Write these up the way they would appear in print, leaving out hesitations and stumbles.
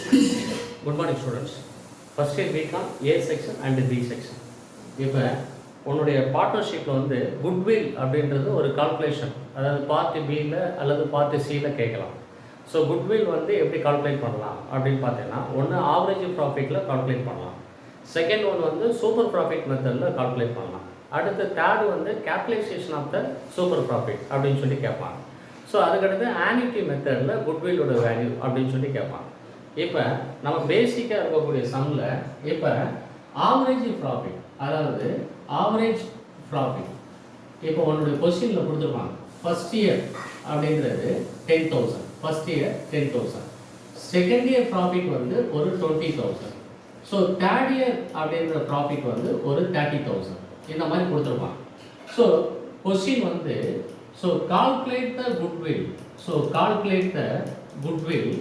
Good morning students. First year BCom A section and B section. இப்போ உன்னுடைய பார்ட்னர்ஷிப்பில் வந்து goodwill அப்படின்றது ஒரு கால்குலேஷன், அதாவது பார்ட் பியில் அல்லது பார்ட் சியில் கேட்கலாம். ஸோ குட்வில் வந்து எப்படி கால்குலேட் பண்ணலாம் அப்படின்னு பார்த்தீங்கன்னா, ஒன்று ஆவரேஜ் ப்ராஃபிட்டில் கால்குலேட் பண்ணலாம், செகண்ட் ஒன் வந்து சூப்பர் ப்ராஃபிட் மெத்தடில் கால்குலேட் பண்ணலாம், அடுத்து தேர்டு வந்து capitalization of the super profit அப்படின்னு சொல்லி கேட்பாங்க. ஸோ அதுக்கடுத்து ஆன்யூட்டி மெத்தடில் குட்வில்லோட வேல்யூ அப்படின்னு சொல்லி கேட்பாங்க. இப்போ நம்ம பேசிக்காக இருக்கக்கூடிய சம்மில் இப்போ ஆவரேஜ் ப்ராஃபிட், அதாவது ஆவரேஜ் ப்ராஃபிட் இப்போ உன்னுடைய கொஸ்டினில் கொடுத்துருப்பாங்க. ஃபஸ்ட் இயர் அப்படிங்கிறது 10,000, first year 10,000, second year profit வந்து ஒரு 20,000, ஸோ தேர்ட் இயர் அப்படின்ற ப்ராஃபிட் வந்து ஒரு 30,000, இந்த மாதிரி கொடுத்துருப்பாங்க. ஸோ கொஸ்டின் வந்து so calculate the goodwill, so calculate the goodwill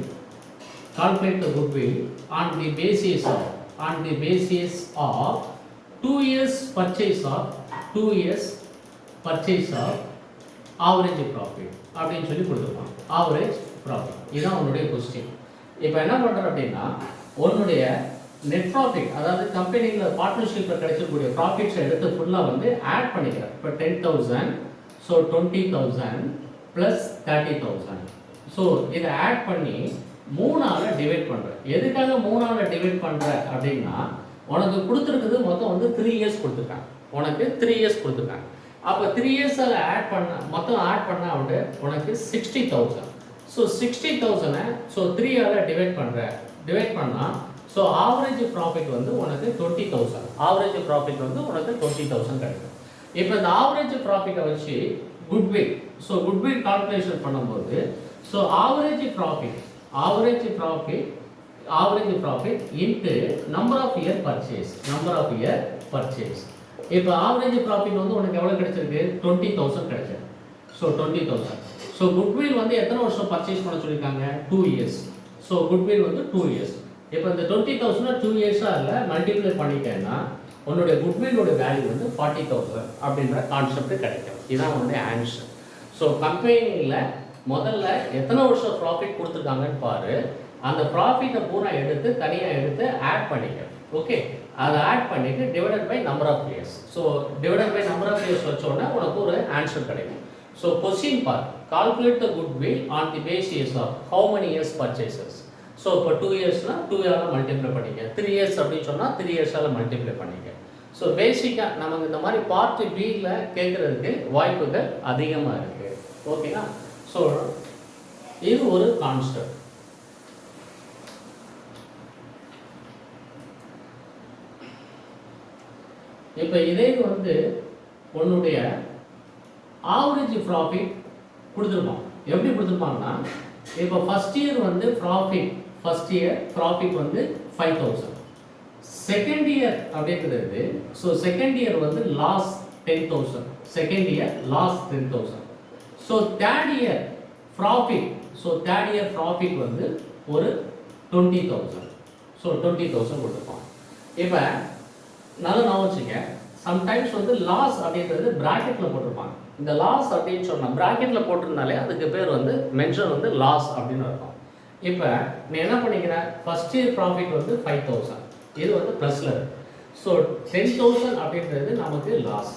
on the basis of 2 years purchase of average profit அப்படின்னு சொல்லி கொடுத்துருப்பாங்க. ஆவரேஜ் ப்ராஃபிட் இதுதான் உன்னுடைய கொஸ்டின். இப்போ என்ன பண்ணுற அப்படின்னா, உன்னுடைய நெட் ப்ராஃபிட், அதாவது கம்பெனியில் பார்ட்னர்ஷிப்பில் கிடைச்சக்கூடிய ப்ராஃபிட்ஸை எடுத்து ஃபுல்லாக வந்து ஆட் பண்ணிக்கிறேன். இப்போ 10,000, ஸோ 20,000 ப்ளஸ் 30,000, ஸோ இதை ஆட் பண்ணி 3ஆல் டிவைட் பண்ணுறேன். எதுக்காக 3ஆல் டிவைட் பண்ணுறேன் அப்படின்னா, உனக்கு கொடுத்துருக்குது மொத்தம் வந்து 3 இயர்ஸ் கொடுத்துருக்காங்க, உனக்கு 3 இயர்ஸ் கொடுத்துருக்காங்க. அப்போ 3 இயர்ஸால் ஆட் பண்ண மொத்தம் ஆட் பண்ண வந்து உனக்கு 60,000. ஸோ 60,000 ஸோ 3ஆல் டிவைட் பண்ணுறேன். டிவைட் பண்ணால் ஸோ ஆவரேஜ் ப்ராஃபிட் வந்து உனக்கு 20,000, ஆவரேஜ் ப்ராஃபிட் வந்து உனக்கு 20,000 கிடைக்கும். இப்போ இந்த ஆவரேஜ் ப்ராஃபிட்டை வச்சு குட்வில், ஸோ குட்வில் கால்குலேஷன் பண்ணும்போது so average profit into number of year purchase. இப்போ ஆவரேஜ் ப்ராஃபிட் வந்து உனக்கு எவ்வளோ கிடைச்சிருக்கு? 20,000 கிடைச்சிருக்கு. ஸோ 20,000. ஸோ குட்வில் வந்து எத்தனை வருஷம் பர்ச்சேஸ் பண்ண சொல்லியிருக்காங்க? 2 இயர்ஸ். ஸோ குட்வில் வந்து 2 இயர்ஸ். இப்போ இந்த 20,000 2 இயர்ஸாக இல்லை மல்டிப்ளை பண்ணிட்டேன்னா உன்னுடைய குட்வில்லோட வேல்யூ வந்து 40,000 அப்படின்ற கான்செப்ட் கிடைக்கும். இதுதான் உன்னுடைய ஆன்சர். ஸோ கம்பெனியில் முதல்ல எத்தனை வருஷம் ப்ராஃபிட் கொடுத்துருக்காங்கன்னு பாரு, அந்த ப்ராஃபிட்டை பூரா எடுத்து தனியாக எடுத்து ஆட் பண்ணிக்க. ஓகே, அதை ஆட் பண்ணிவிட்டு divided by number of years. So divided by number of years வச்சோன்னா உனக்கு ஒரு ஆன்சர் கிடைக்கும். ஸோ கொஸ்டின் பார், calculate the goodwill on the basis of how many years purchases. So இப்போ 2 இயர்ஸ்னால் 2ஆல் மல்டிப்ளை பண்ணிக்க, 3 இயர்ஸ் அப்படின்னு சொன்னால் 3 இயர்ஸால் மல்டிப்ளை பண்ணிக்க. ஸோ பேசிக்காக நமக்கு இந்த மாதிரி பார்ட் பியில் கேட்குறதுக்கு வாய்ப்புகள் அதிகமாக இருக்குது. ஓகேங்களா? ஸோ இது ஒரு கான்செப்ட். இப்போ இதே வந்து உன்னுடைய ஆவரேஜ் ப்ராஃபிட் கொடுத்துருப்போம். எப்படி கொடுத்துருப்பாங்கன்னா, இப்போ ஃபஸ்ட் இயர் வந்து ப்ராஃபிட் வந்து 5,000, செகண்ட் இயர் அப்படிங்கிறது ஸோ செகண்ட் இயர் வந்து loss 10,000, second year loss 10,000. So third year profit வந்து ஒரு 20,000. ஸோ 20,000 கொடுத்துருப்போம். இப்போ நல்லா நான் வச்சுக்க, சம்டைம்ஸ் வந்து லாஸ் அப்படின்றது ப்ராக்கெட்டில் போட்டிருப்பாங்க. இந்த லாஸ் அப்படின்னு சொன்னால் ப்ராக்கெட்டில் போட்டிருந்தாலே அதுக்கு பேர் வந்து மென்ஷன் வந்து லாஸ் அப்படின்னு இருக்கும். இப்போ நீ என்ன பண்ணிக்கிற, ஃபஸ்ட் இயர் ப்ராஃபிட் வந்து 5,000, இது வந்து ப்ளஸில் இருக்குது. ஸோ 10,000 அப்படின்றது நமக்கு லாஸ்.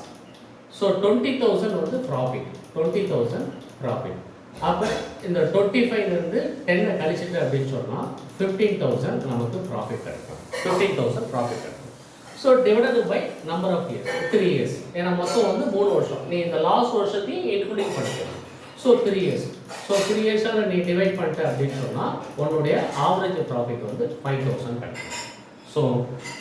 ஸோ 20,000 வந்து ப்ராஃபிட், 20,000 ப்ராஃபிட். அப்போ இந்த 25லேருந்து 10 கழிச்சிட்டு அப்படின்னு சொன்னால் 15,000 நமக்கு ப்ராஃபிட் கிடைக்கும். 15,000 ப்ராஃபிட் கிடைக்கும். So divided by number of years, 3 years. ஏன்னா மொத்தம் வந்து 3 வருஷம், நீ இந்த லாஸ்ட் வருஷத்தையும் இன்க்ளூடிங் பண்ணிக்கலாம். So 3 years. ஸோ 3 இயர்ஸால் நீ டிவைட் பண்ணிட்ட அப்படின்னு சொன்னால் உன்னுடைய ஆவரேஜ் ப்ராஃபிட் வந்து 5,000 கிடைக்கும். ஸோ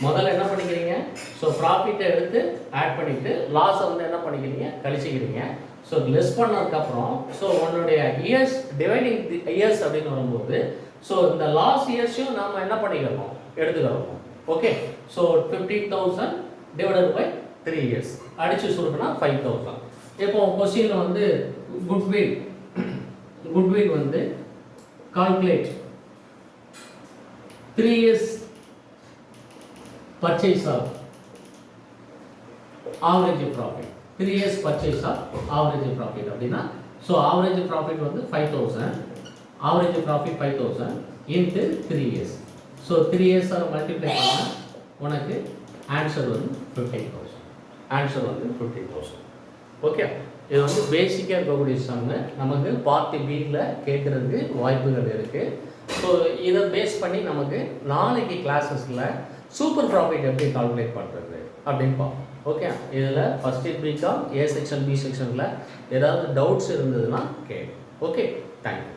முதல்ல என்ன பண்ணிக்கிறீங்க, ஸோ ப்ராஃபிட்டை எடுத்து ஆட் பண்ணிவிட்டு லாஸை வந்து என்ன பண்ணிக்கிறீங்க, கழிச்சிக்கிறீங்க. ஸோ லெஸ் பண்ணதுக்கப்புறம் ஸோ உன்னுடைய இயர்ஸ் டிவைடிங் இயர்ஸ் அப்படின்னு வரும்போது ஸோ இந்த லாஸ்ட் இயர்ஸையும் நாம் என்ன பண்ணிக்கிறோம், எடுத்துக்கிறோம். Okay, so 15,000 divided by 3 years அடித்து சுருக்குனா 5,000. இப்போ கொஸ்டினில் வந்து குட்வில் வந்து calculate 3 years purchase of average profit, 3 years purchase of average profit அப்படின்னா ஸோ ஆவரேஜ் ப்ராஃபிட் வந்து 5,000, average profit 5,000 into 3 years. So 3 years multiply பண்ணால் உனக்கு ஆன்சர் வந்து 15,000. ஆன்சர் வந்து 15,000. ஓகே, இது வந்து பேசிக்காக இருக்கக்கூடிய சம்மு. நமக்கு பார்ட்டி பியில் கேட்குறதுக்கு வாய்ப்புகள் இருக்குது. ஸோ இதை பேஸ் பண்ணி நமக்கு நாளைக்கு கிளாஸஸில் சூப்பர் ப்ராஃபிட் எப்படி கால்குலேட் பண்ணுறது அப்படின்னு பார்ப்போம். ஓகே, இதில் first year BCom A section B செக்ஷனில் ஏதாவது டவுட்ஸ் இருந்ததுன்னா கேட்கும். Okay, thank you.